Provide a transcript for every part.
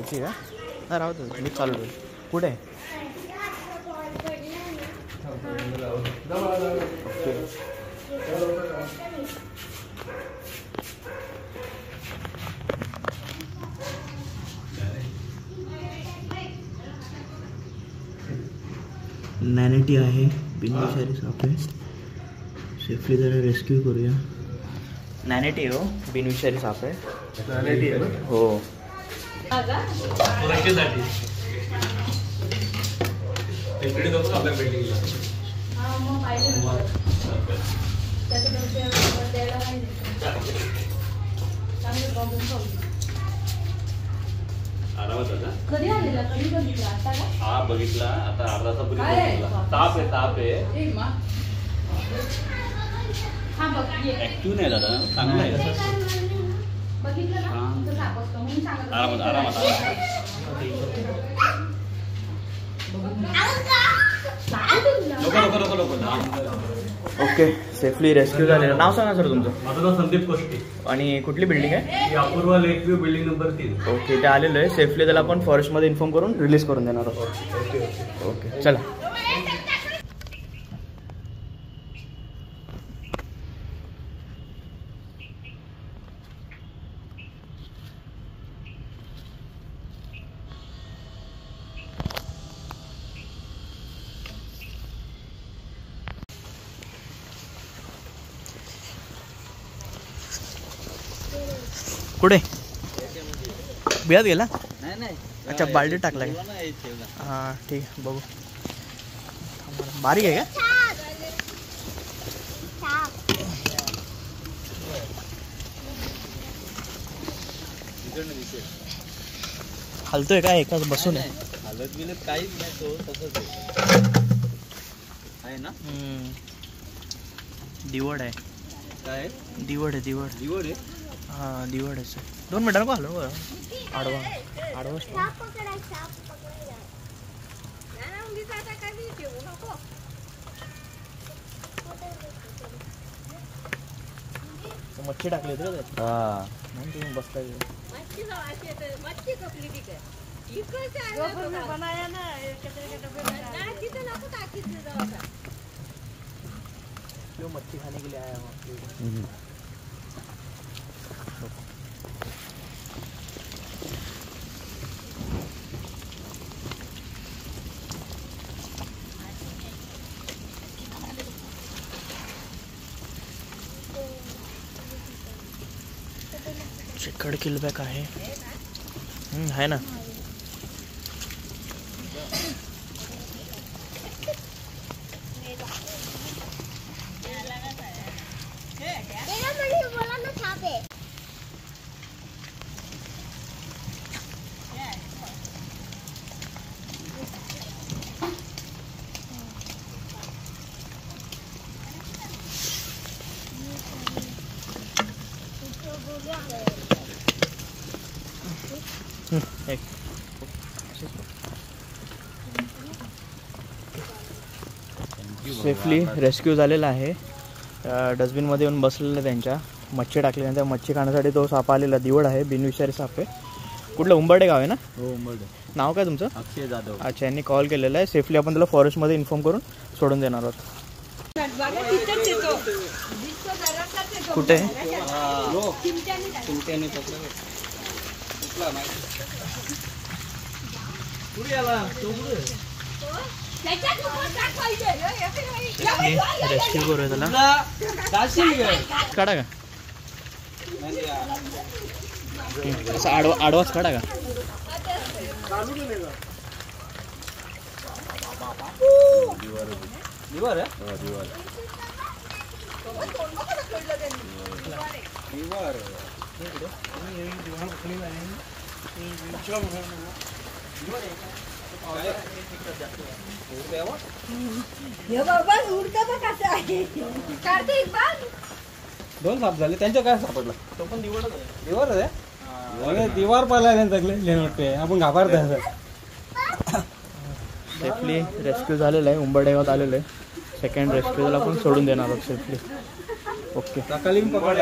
जायची का? नाही राहतो मी चालू कुठे नॅनिटी आहे बिनविषारी साप आहे सेफली जरा रेस्क्यू करूया नॅनिटी हो बिनविषारी साप आहे नॅनिटी आहे हो सुरक्षेसाठी इकडे जातो आपल्या बिल्डिंगला कधी आलेला कधी बघितला आता का हा बघितला आता अर्धा तासापूर्वी ताप आहे हा बघ ऍक्टिव्ह नाही दादा चांगला आहे बघितलं ना तो साप असतो म्हणून सांगत आरामात ओके सेफली रेस्क्यू झालेलं नाव सांगा सर तुमचं माझं नाव संदीप कोष्टी आणि कुठली बिल्डिंग आहे अपूर्वा लेक व्ह्यू बिल्डिंग नंबर 3 ओके ते आलेलं आहे सेफली त्याला आपण फॉरेस्टमध्ये इन्फॉर्म करून रिलीज करून देणार आहोत ओके चला कुठे बियात गेला अच्छा बाल्टी टाकलाय हां ठीक आहे बघू बारीक आहे का हलतोय काय एकाच बसून आहे हालत बिलत काहीच नाही तो तसंच आहे ना दिवड आहे काय दिवड आहे दिवड आहे हां दिवड आहे 2 मिनिटं नको हलव आडवा मच्छी टाकली होती म्हणून तुम्ही बसता मच्छी खाने के लिए आया हूँ चिकड़ किलबॅक आहे ना सेफली रेस्क्यू झालेला आहे डस्टबिनमध्ये येऊन बसलेलं त्यांच्या मच्छी टाकल्यानंतर मच्छी खाण्यासाठी तो साप आलेला दिवड आहे बिनविषारी साप आहे कुठलं उंबर्डे गाव आहे ना हो उंबर्डे नाव काय तुमचं अक्षय जाधव अच्छा यांनी कॉल केलेला आहे सेफली आपण त्याला फॉरेस्टमध्ये इन्फॉर्म करून सोडून देणार आहोत कुठे रेस्क्यू करूया त्याला काढा का असं आडवाच काढा का दिवार दोन साप झाले त्यांच्या काय सापडला तो पण दिवार आहे दिवार पाहिजे आपण घाबरतो सेफली रेस्क्यू झालेलं आहे उंबर्डे गावात आलेलं आहे सेकंड रेस्क्यूला पण सोडून देणार आहोत सेफली ओके पकड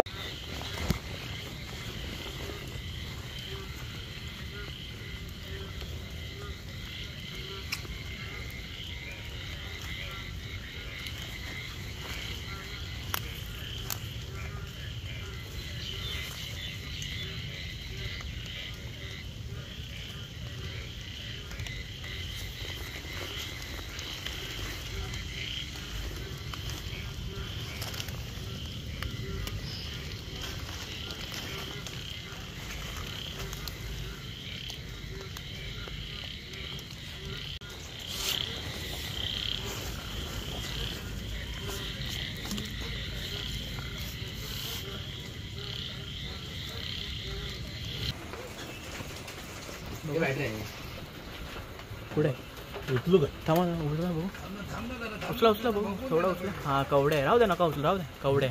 पुढे उचलू का? थांबा उचला भाऊ, उचला भाऊ, थोडा उचला. हा कवडे राहू दे, नका उचला, राहू दे. कवडे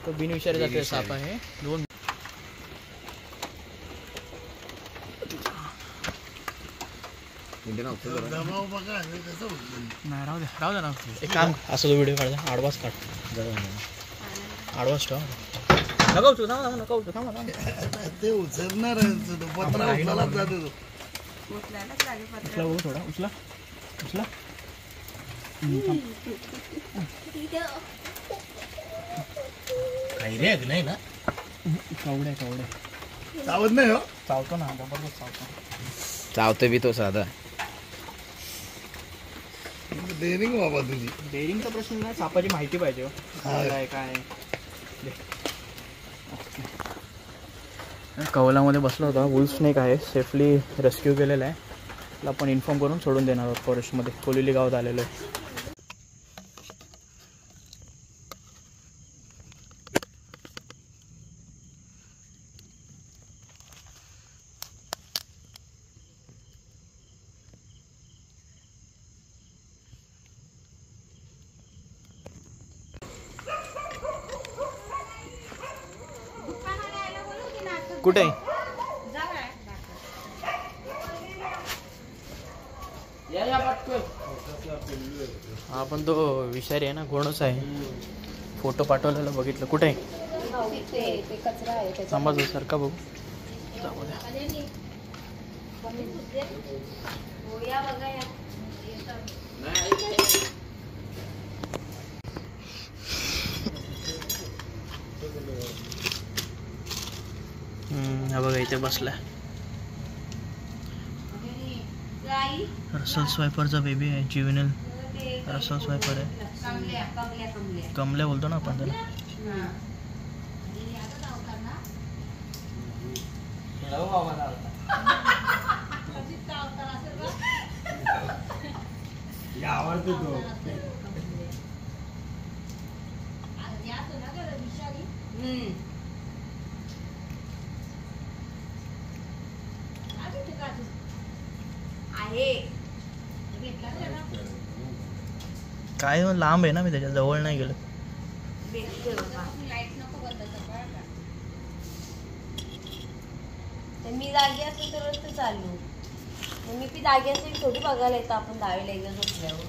तो बिनविषारी जाते साप आहे. 2 नाही राहू दे ना. एक काम असं तो व्हिडिओ काढ, आडवास काढ, आडवास ठेवा. नका उचलू, नका उचलू, थांबा. ते उचलणार पत्रा उचलायला जातो तो. उचला भाऊ, थोडा उचला. काही रे नाही ना, कवडे चावत नाही हो. चावतो ना, जबरदस्त चावतो. चावतो बी तो साधा. डेअरिंग बाबा तुझी. डेअरिंगचा प्रश्न नाही, सापाची माहिती पाहिजे हो. काय कवलामध्ये बसला होता. वुल्फ स्नेक आहे, सेफली रेस्क्यू केलेला आहे. त्याला आपण इन्फॉर्म करून सोडून देणार आहोत फॉरेस्टमध्ये. कोलिली गावात आलेलो आहे. कुठे आपण तो विषारी आहे ना, घोणच आहे. फोटो पाठवलेला बघितलं. कुठे थांबा सारखा बघू. हा बघा इथे बसलाय. रसल स्वायपरचा बेबी आहे. ज्युव्हेनल रसल स्वायपर आहे. कमल्या बोलतो ना आपण त्याला. आवडतो तो. काय लांब आहे ना, मी त्याच्या जवळ नाही गेलो. मी जागी असते तरच ते चालू. मी ती जागी असते थोडी बघायला येतं आपण दहावीला एकदा झोपल्यावर.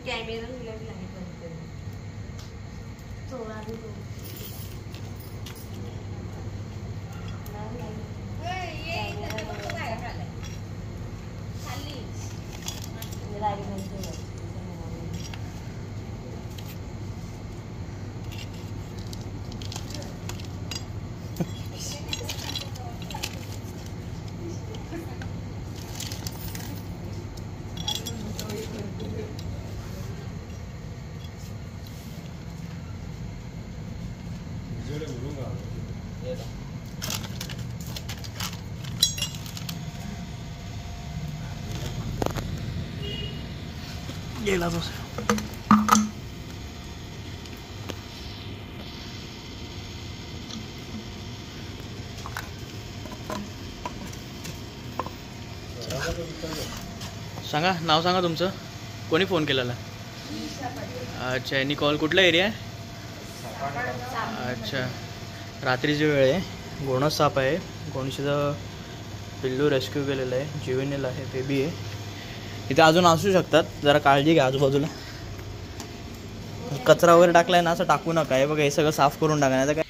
कॅमेरा निघाली आहे गेला तो. सांगा नाव सांगा तुमचं. कोणी फोन केलेला? अच्छा, यांनी कॉल. कुठला एरिया आहे? अच्छा, रात्रीची वेळ आहे. घोणस साप आहे. घोणशीचं पिल्लू रेस्क्यू केलेलं आहे. ज्युव्हेनल आहे, बेबी आहे. इथे अजून असू शकतात, जरा काळजी घ्या आजूबाजूला. कचरा वगैरे टाकलाय ना असं टाकू नका. हे बघा, हे सगळं साफ करून टाका, नाही तर काय